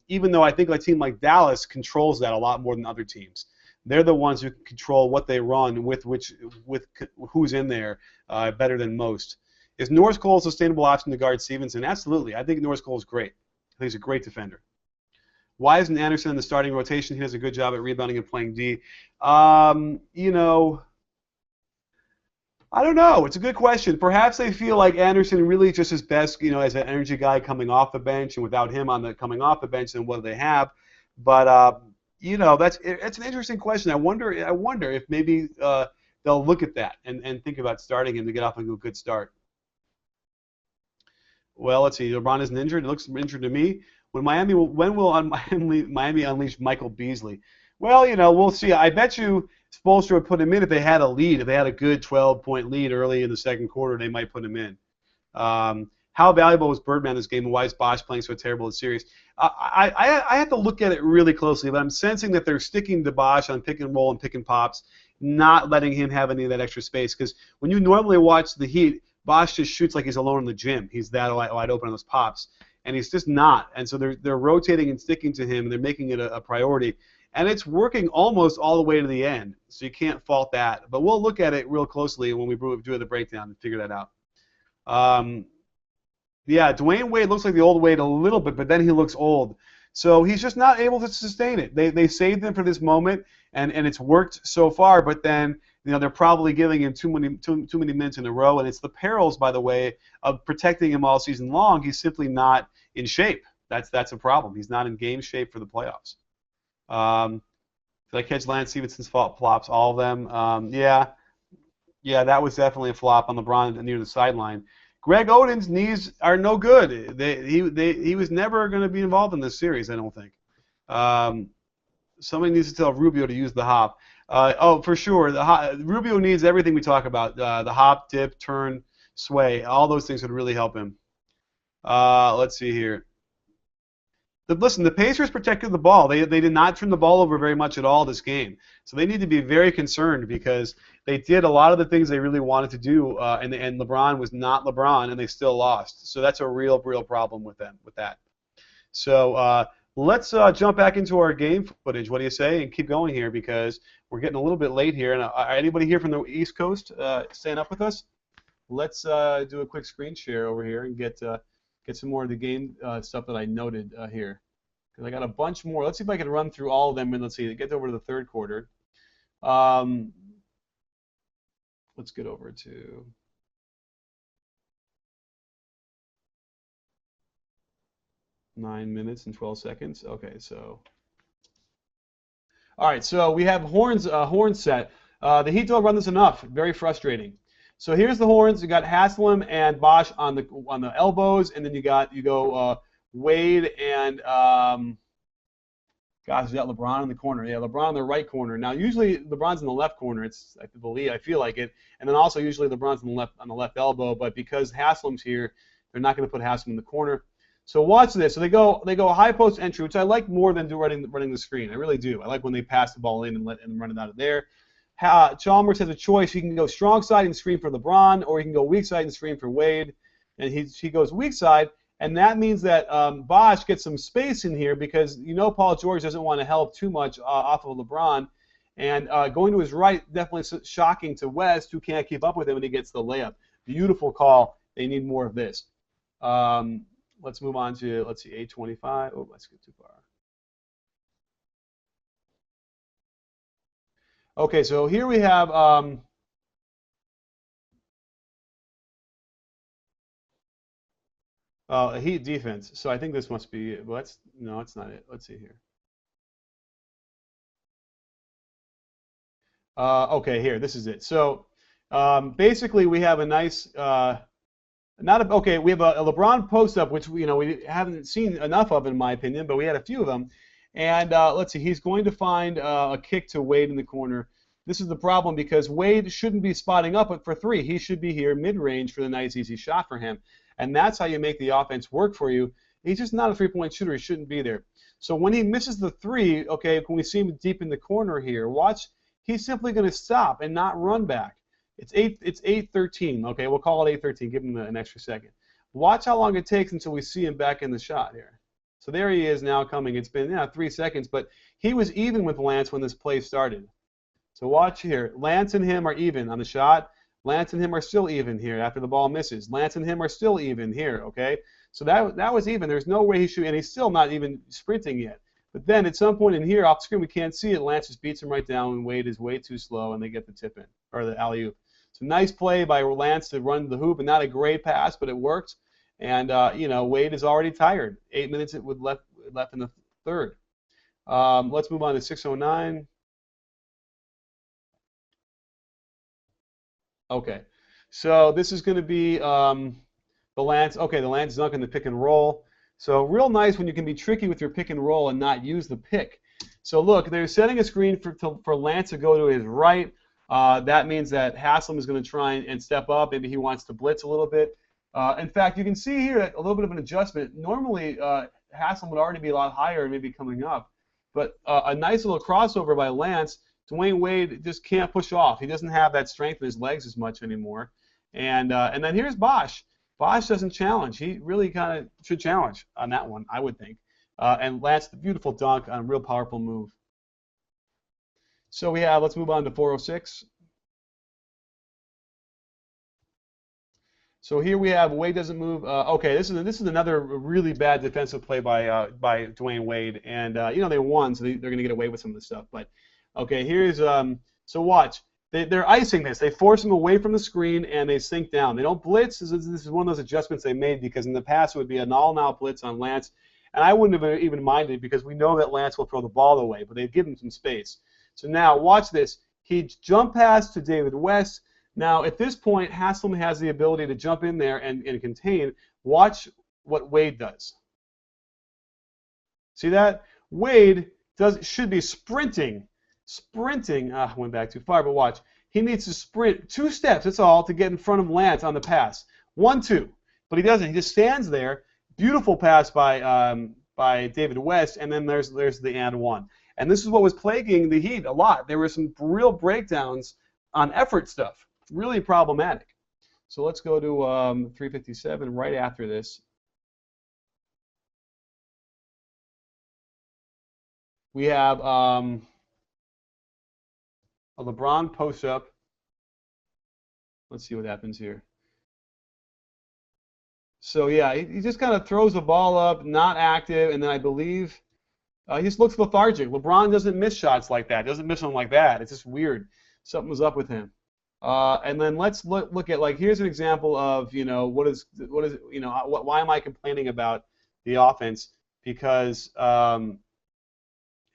Speaker 1: even though I think a team like Dallas controls that a lot more than other teams. They're the ones who control what they run with who's in there better than most. Is Norris Cole a sustainable option to guard Stephenson? Absolutely. I think Norris Cole is great. I think he's a great defender. Why isn't Anderson in the starting rotation? He does a good job at rebounding and playing D. I don't know. It's a good question. Perhaps they feel like Anderson really just is best, as an energy guy coming off the bench, and without him coming off the bench, then what do they have? But that's an interesting question. I wonder if maybe they'll look at that and think about starting him to get off to a good start. Well, let's see. LeBron isn't injured. It looks injured to me. When will Miami unleash Michael Beasley? Well, we'll see. I bet you Spoelstra would put him in if they had a lead. If they had a good 12-point lead early in the second quarter, they might put him in. How valuable was Birdman this game, and why is Bosh playing so terrible in the series? I have to look at it really closely, but I'm sensing that they're sticking to Bosh on pick and roll and pick and pops, not letting him have any of that extra space. Because when you normally watch the Heat, Bosh just shoots like he's alone in the gym. He's that wide open on those pops, and he's just not. And so they're rotating and sticking to him, and they're making it a priority. And it's working almost all the way to the end, so you can't fault that. But we'll look at it real closely when we do the breakdown and figure that out. Yeah, Dwayne Wade looks like the old Wade a little bit, but then he looks old. So he's just not able to sustain it. They saved him for this moment, and it's worked so far, but then they're probably giving him too many minutes in a row, and it's the perils, by the way, of protecting him all season long. He's simply not in shape. That's a problem. He's not in game shape for the playoffs. Did I catch Lance Stephenson's flops? All of them. Yeah, that was definitely a flop on LeBron near the sideline. Greg Oden's knees are no good. He was never going to be involved in this series, I don't think. Somebody needs to tell Rubio to use the hop. For sure. Rubio needs everything we talk about. The hop, dip, turn, sway. All those things would really help him. Let's see here. Listen, the Pacers protected the ball. They did not turn the ball over very much at all this game. So they need to be very concerned because they did a lot of the things they really wanted to do, and LeBron was not LeBron, and they still lost. So that's a real problem with that. So let's jump back into our game footage. What do you say? And keep going here because we're getting a little bit late here. And anybody here from the East Coast staying up with us? Let's do a quick screen share over here and get some more of the game stuff that I noted here. Because I got a bunch more. Let's see if I can run through all of them, and let's see, get over to the third quarter. Let's get over to... Nine minutes and 12 seconds. Okay, so... All right, so we have horns set. The Heat don't run this enough. Very frustrating. So here's the horns. You got Haslam and Bosch on the elbows, and then you go Wade and gosh, you got LeBron in the corner. Yeah, LeBron in the right corner. Now usually LeBron's in the left corner. I feel like it, and then also usually LeBron's on the left elbow. But because Haslam's here, they're not going to put Haslam in the corner. So watch this. So they go high post entry, which I like more than running the screen. I really do. I like when they pass the ball in and run it out of there. Chalmers has a choice. He can go strong side and screen for LeBron, or he can go weak side and screen for Wade. And he goes weak side, and that means that Bosch gets some space in here because Paul George doesn't want to help too much off of LeBron. And going to his right, definitely shocking to West, who can't keep up with him, and he gets the layup. Beautiful call. They need more of this. Let's move on to, let's see, 8:25. Oh, let's get too far. Okay, so here we have a Heat defense. So I think this must be it. Well, no, it's not it. Let's see here. Okay, here, this is it. So basically, we have a nice, we have a LeBron post-up, which we haven't seen enough of, in my opinion, but we had a few of them. And let's see, he's going to find a kick to Wade in the corner. This is the problem because Wade shouldn't be spotting up for three. He should be here mid-range for the nice, easy shot for him. And that's how you make the offense work for you. He's just not a three-point shooter. He shouldn't be there. So when he misses the three, okay, when we see him deep in the corner here, watch, he's simply going to stop and not run back. It's 8:13. Okay, we'll call it 8:13. Give him an extra second. Watch how long it takes until we see him back in the shot here. So there he is now coming. It's been 3 seconds, but he was even with Lance when this play started. So watch here. Lance and him are even on the shot. Lance and him are still even here after the ball misses. Lance and him are still even here, okay? So that was even. There's no way he should, and he's still not even sprinting yet. But then at some point in here, off screen, we can't see it. Lance just beats him right down, and Wade is way too slow, and they get the tip in, or the alley-oop. So nice play by Lance to run the hoop, and not a great pass, but it worked. And, Wade is already tired. 8 minutes left in the third. Let's move on to 6:09. Okay, so this is going to be the Lance. Okay, the Lance is not going to pick and roll. So real nice when you can be tricky with your pick and roll and not use the pick. So look, they're setting a screen for Lance to go to his right. That means that Haslam is going to try and step up. Maybe he wants to blitz a little bit. In fact, you can see here a little bit of an adjustment. Normally, Haslam would already be a lot higher and maybe coming up. But a nice little crossover by Lance. Dwayne Wade just can't push off. He doesn't have that strength in his legs as much anymore. And then here's Bosch. Bosch doesn't challenge. He really kind of should challenge on that one, I would think. And Lance, the beautiful dunk on a real powerful move. So let's move on to 4:06. So here we have Wade doesn't move. Okay, this is another really bad defensive play by Dwayne Wade, and they won, so they're going to get away with some of this stuff. But okay, here's so watch. They're icing this. They force him away from the screen, and they sink down. They don't blitz. This is one of those adjustments they made because in the past it would be an all-out blitz on Lance, and I wouldn't have even minded because we know that Lance will throw the ball away, but they've given him some space. So now watch this. He jump pass to David West. Now at this point, Hasselman has the ability to jump in there and contain. Watch what Wade does. See that? Wade should be sprinting. Went back too far, but watch. He needs to sprint 2 steps, that's all, to get in front of Lance on the pass. 1, 2. But he doesn't. He just stands there. Beautiful pass by David West, and then there's the and one. And this is what was plaguing the Heat a lot. There were some real breakdowns on effort stuff. Really problematic. So let's go to 357 right after this. We have a LeBron post-up. Let's see what happens here. So, yeah, he just kind of throws the ball up, not active, and then I believe he just looks lethargic. LeBron doesn't miss shots like that. Doesn't miss them like that. It's just weird. Something was up with him. And then let's look at, like, here's an example of, what is why am I complaining about the offense? Because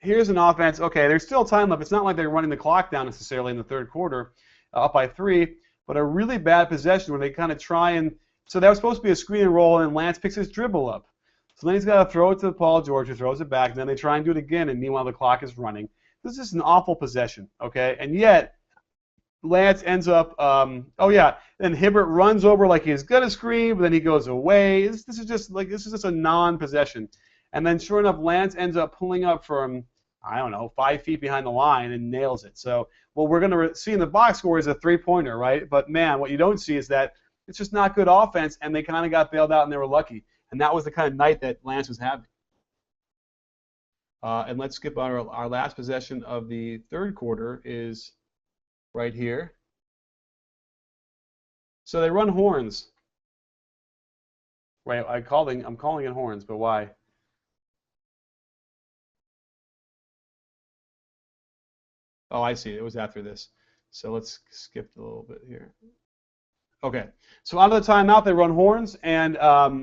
Speaker 1: here's an offense. Okay, there's still time left. It's not like they're running the clock down necessarily in the third quarter, up by 3, but a really bad possession where they kind of try and. So that was supposed to be a screen and roll, and Lance picks his dribble up. So then he's got to throw it to Paul George, who throws it back, and then they try and do it again, and meanwhile the clock is running. This is just an awful possession, okay? And yet Lance ends up. Then Hibbert runs over like he's gonna screen, but then he goes away. This is just a non-possession. And then sure enough, Lance ends up pulling up from, I don't know, 5 feet behind the line and nails it. So what we're going to see in the box score is a 3-pointer, right? But, man, what you don't see is that it's just not good offense, and they kind of got bailed out, and they were lucky. And that was the kind of night that Lance was having. And let's skip on our last possession of the third quarter is right here. So they run horns. Right, I'm calling it horns, but why? Oh, I see. It was after this. So let's skip a little bit here. Okay. So out of the timeout, they run horns, and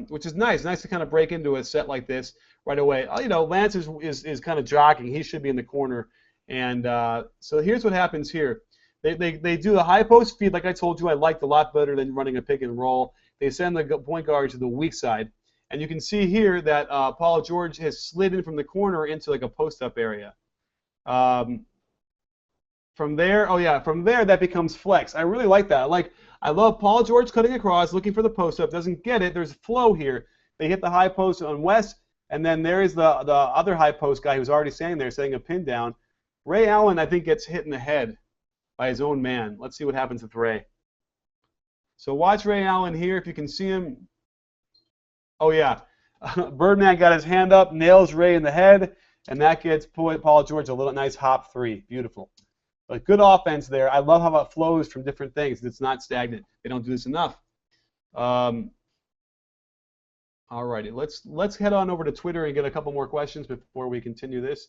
Speaker 1: which is nice. Nice to kind of break into a set like this right away. Lance is kind of jogging. He should be in the corner. And so here's what happens here. They do the high post feed, like I told you, I liked a lot better than running a pick and roll. They send the point guard to the weak side. And you can see here that Paul George has slid in from the corner into like a post-up area. From there, that becomes flex. I really like that. I love Paul George cutting across, looking for the post-up, doesn't get it. There's flow here. They hit the high post on West, and then there is the other high post guy who's already standing there setting a pin down. Ray Allen, I think, gets hit in the head by his own man. Let's see what happens with Ray. So watch Ray Allen here if you can see him. Oh, yeah. Birdman got his hand up, nails Ray in the head, and that gets Paul George a little nice hop 3. Beautiful. But good offense there. I love how it flows from different things. It's not stagnant. They don't do this enough. All righty. Let's head on over to Twitter and get a couple more questions before we continue this,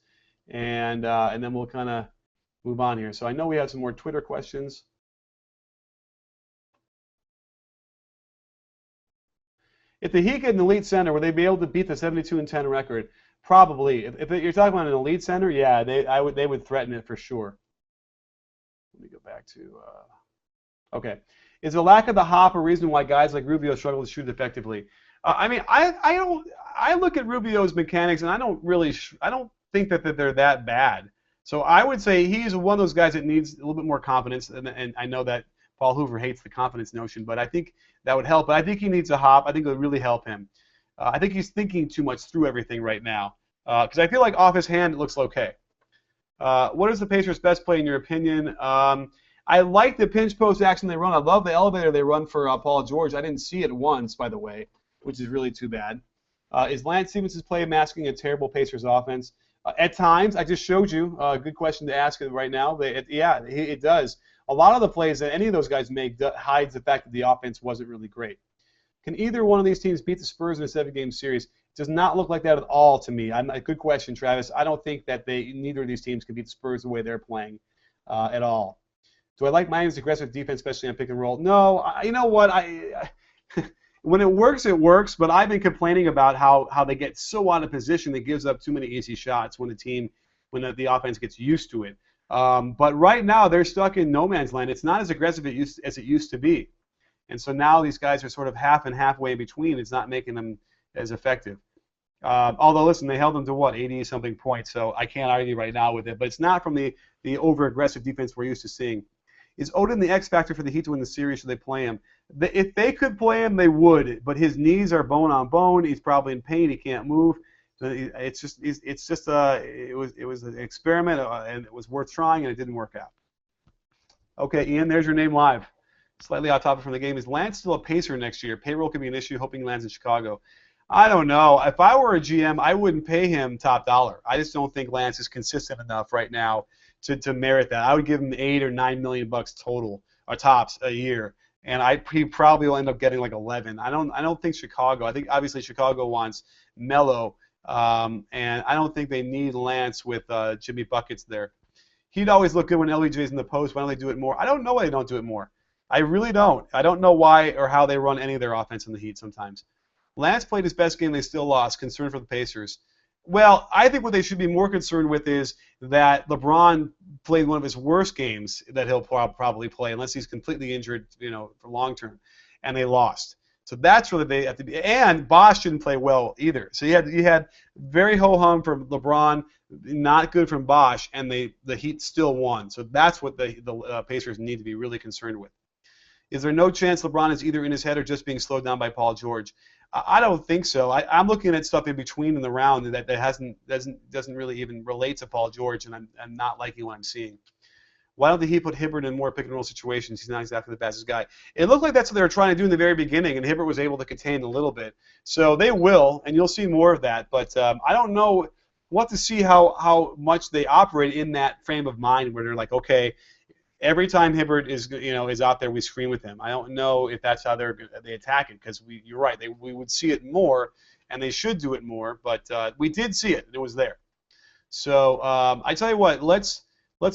Speaker 1: and then we'll kind of move on here. So I know we have some more Twitter questions. If the Heat get an elite center, would they be able to beat the 72-10 record? Probably. If you're talking about an elite center, yeah, they would threaten it for sure. Let me go back to. Okay. Is the lack of the hop a reason why guys like Rubio struggle to shoot effectively? I look at Rubio's mechanics and I don't think that they're that bad. So I would say he's one of those guys that needs a little bit more confidence, and I know that Paul Hoover hates the confidence notion, but I think that would help. But I think he needs a hop. I think it would really help him. I think he's thinking too much through everything right now because I feel like off his hand it looks okay. What is the Pacers' best play in your opinion? I like the pinch post action they run. I love the elevator they run for Paul George. I didn't see it once, by the way, which is really too bad. Is Lance Stephenson's play masking a terrible Pacers offense? At times, I just showed you. Good question to ask right now. It does. A lot of the plays that any of those guys make hides the fact that the offense wasn't really great. Can either one of these teams beat the Spurs in a 7-game series? It does not look like that at all to me. Good question, Travis. I don't think that neither of these teams can beat the Spurs the way they're playing at all. Do I like Miami's aggressive defense, especially on pick and roll? No. You know what? When it works, it works. But I've been complaining about how they get so out of position that gives up too many easy shots when the offense gets used to it. But right now they're stuck in no man's land. It's not as aggressive as it used to be, and so now these guys are sort of half and halfway between. It's not making them as effective. Although, listen, they held them to what, 80-something points, so I can't argue right now with it. But it's not from the over-aggressive defense we're used to seeing. Is Odin the X factor for the Heat to win the series? Should they play him? If they could play him, they would. But his knees are bone on bone. He's probably in pain. He can't move. It was an experiment, and it was worth trying, and it didn't work out. Okay, Ian, there's your name live. Slightly off topic from the game. Is Lance still a Pacer next year? Payroll could be an issue. Hoping he lands in Chicago. I don't know. If I were a GM, I wouldn't pay him top dollar. I just don't think Lance is consistent enough right now to merit that. I would give him $8 or $9 million total, or tops, a year, and he probably will end up getting like 11. I don't think Chicago. I think obviously Chicago wants Melo, and I don't think they need Lance with Jimmy Buckets there. He'd always look good when LBJ's in the post. Why don't they do it more? I don't know why they don't do it more. I really don't. I don't know why or how they run any of their offense in the Heat sometimes. Lance played his best game. They still lost. Concern for the Pacers. Well, I think what they should be more concerned with is that LeBron played one of his worst games that he'll probably play, unless he's completely injured, for long term, and they lost. So that's where they have to be. And Bosh didn't play well either. So you had very ho-hum from LeBron, not good from Bosh, and the Heat still won. So that's what the Pacers need to be really concerned with. Is there no chance LeBron is either in his head or just being slowed down by Paul George? I don't think so. I'm looking at stuff in between in the round that doesn't really even relate to Paul George, and I'm not liking what I'm seeing. Why don't the Heat put Hibbert in more pick and roll situations? He's not exactly the fastest guy. It looked like that's what they were trying to do in the very beginning, and Hibbert was able to contain a little bit. So they will, and you'll see more of that. But I don't know. We'll have to see how much they operate in that frame of mind where they're like, okay, every time Hibbert is out there, we screen with him. I don't know if that's how they attack it, because you're right. We would see it more, and they should do it more. But we did see it. It was there. So I tell you what, let's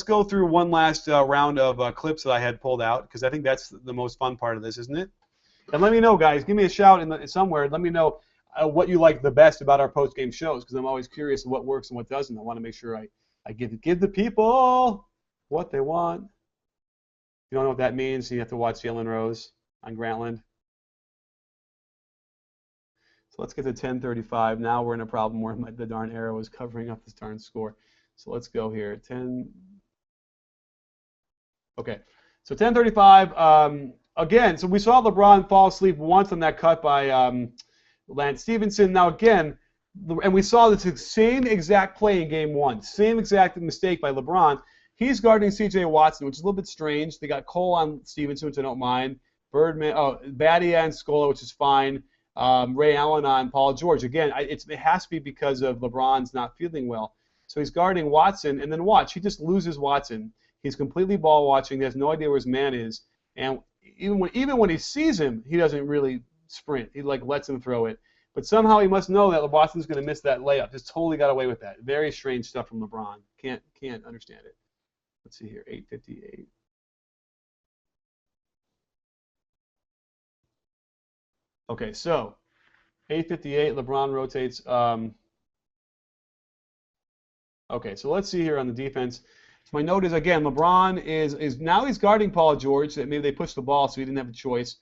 Speaker 1: go through one last round of clips that I had pulled out, because I think that's the most fun part of this, isn't it? And let me know, guys. Give me a shout somewhere. Let me know what you like the best about our post-game shows, because I'm always curious what works and what doesn't. I want to make sure I give the people what they want. If you don't know what that means, you have to watch Jalen Rose on Grantland. So let's get to 10:35. Now we're in a problem where the darn arrow is covering up this darn score. So let's go here. Okay. So 10:35. Again, so we saw LeBron fall asleep once on that cut by Lance Stephenson. Now again, and we saw the same exact play in Game 1. Same exact mistake by LeBron. He's guarding C.J. Watson, which is a little bit strange. They got Cole on Stephenson, which I don't mind. Badia and Scola, which is fine. Ray Allen on Paul George. Again, it has to be because of LeBron's not feeling well. So he's guarding Watson, and then watch. He just loses Watson. He's completely ball watching. He has no idea where his man is. And even when he sees him, he doesn't really sprint. He lets him throw it. But somehow he must know that Watson's going to miss that layup. Just totally got away with that. Very strange stuff from LeBron. Can't understand it. Let's see here, 8:58. Okay, so 8:58, LeBron rotates. Okay, so let's see here on the defense. So my note is, again, LeBron is now he's guarding Paul George. Maybe they pushed the ball, so he didn't have a choice.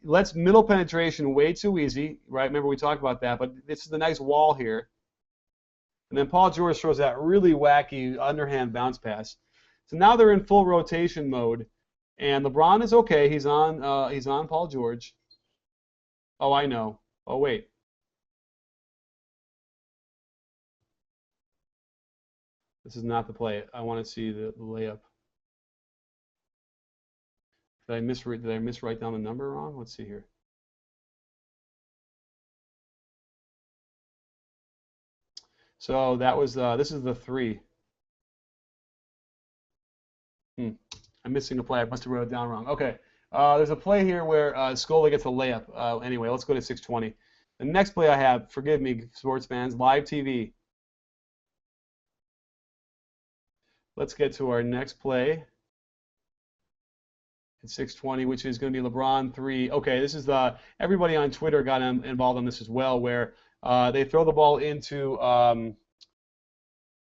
Speaker 1: Let's middle penetration way too easy, right? Remember we talked about that, but this is the nice wall here. And then Paul George throws that really wacky underhand bounce pass. So now they're in full rotation mode, and LeBron is okay. He's on Paul George. Oh, I know. Oh, wait. This is not the play. I want to see the layup. Did I miswrite down the number wrong? Let's see here. So that was this is the 3. I'm missing a play. I must have wrote it down wrong. Okay. There's a play here where Scola gets a layup. Anyway, let's go to 6:20. The next play I have, forgive me, sports fans, live TV. Let's get to our next play. At 6:20, which is going to be LeBron 3. Okay, this is everybody on Twitter got involved in this as well, where they throw the ball into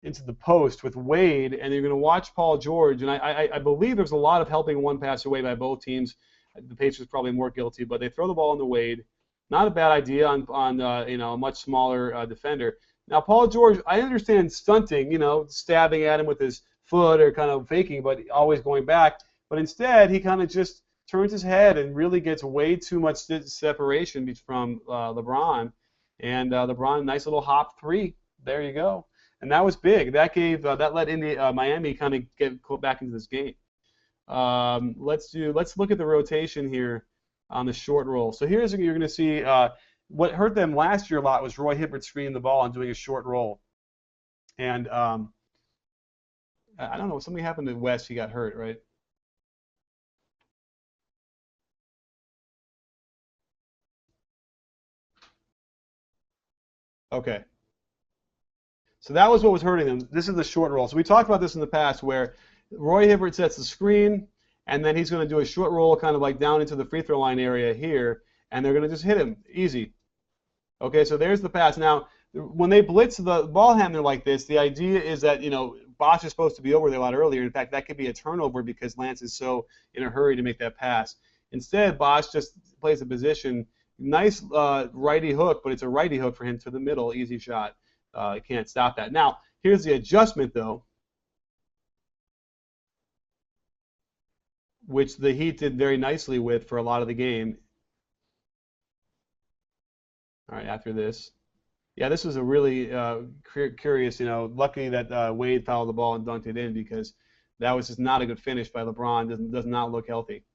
Speaker 1: the post with Wade, and you're going to watch Paul George. And I believe there's a lot of helping one pass away by both teams. The Pacers probably more guilty, but they throw the ball into Wade. Not a bad idea on a much smaller defender. Now Paul George, I understand stunting, stabbing at him with his foot or kind of faking, but always going back. But instead, he kind of just turns his head and really gets way too much separation from LeBron. And LeBron, nice little hop 3. There you go. And that was big. That gave that let Miami kind of get back into this game. Let's look at the rotation here on the short roll. So here's you're going to see what hurt them last year a lot was Roy Hibbert screening the ball and doing a short roll. And I don't know, something happened to West. He got hurt, right? Okay. So that was what was hurting them. This is the short roll. So we talked about this in the past where Roy Hibbert sets the screen, and then he's going to do a short roll kind of like down into the free throw line area here, and they're going to just hit him. Easy. Okay, so there's the pass. Now, when they blitz the ball handler like this, the idea is that, Bosh is supposed to be over there a lot earlier. In fact, that could be a turnover because Lance is so in a hurry to make that pass. Instead, Bosh just plays a position. Nice righty hook, but it's a righty hook for him to the middle. Easy shot. Can't stop that. Now, here's the adjustment, though, which the Heat did very nicely with for a lot of the game. All right, after this. Yeah, this was a really curious, lucky that Wade fouled the ball and dunked it in because that was just not a good finish by LeBron. Does not look healthy.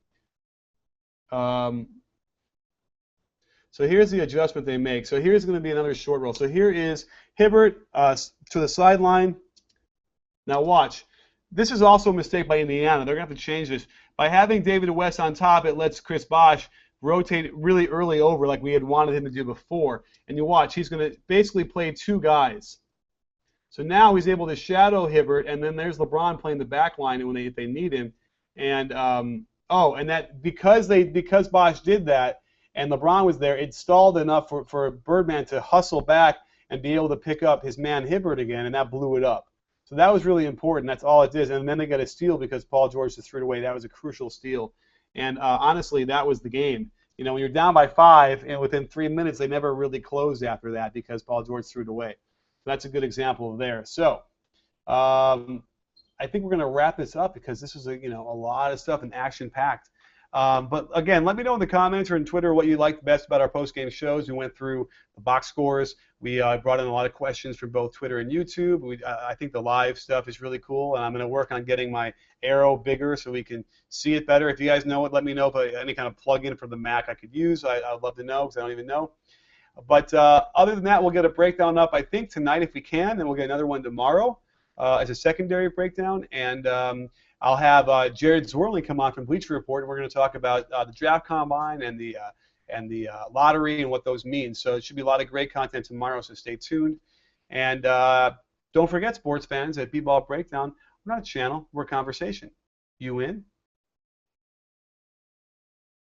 Speaker 1: So here's the adjustment they make. So here's going to be another short roll. So here is Hibbert to the sideline. Now watch. This is also a mistake by Indiana. They're going to have to change this. By having David West on top, it lets Chris Bosh rotate really early over like we had wanted him to do before. And you watch, he's going to basically play 2 guys. So now he's able to shadow Hibbert, and then there's LeBron playing the back line if they need him. And and that because Bosh did that and LeBron was there, it stalled enough for Birdman to hustle back and be able to pick up his man Hibbert again, and that blew it up. So that was really important. That's all it did. And then they got a steal because Paul George just threw it away. That was a crucial steal. And honestly, that was the game. When you're down by 5, and within 3 minutes, they never really closed after that because Paul George threw it away. So that's a good example there. So I think we're going to wrap this up because this is a lot of stuff and action-packed. But again, let me know in the comments or on Twitter what you liked best about our post-game shows. We went through the box scores. We brought in a lot of questions from both Twitter and YouTube. I think the live stuff is really cool, and I'm going to work on getting my arrow bigger so we can see it better. If you guys know it, let me know if any kind of plug-in for the Mac I could use. I'd love to know because I don't even know. But other than that, we'll get a breakdown up, I think, tonight if we can, and we'll get another one tomorrow as a secondary breakdown. And I'll have Jared Zorley come on from Bleacher Report, and we're going to talk about the draft combine and the lottery and what those mean. So it should be a lot of great content tomorrow, so stay tuned. And don't forget, sports fans, at B-Ball Breakdown, we're not a channel, we're a conversation. You in?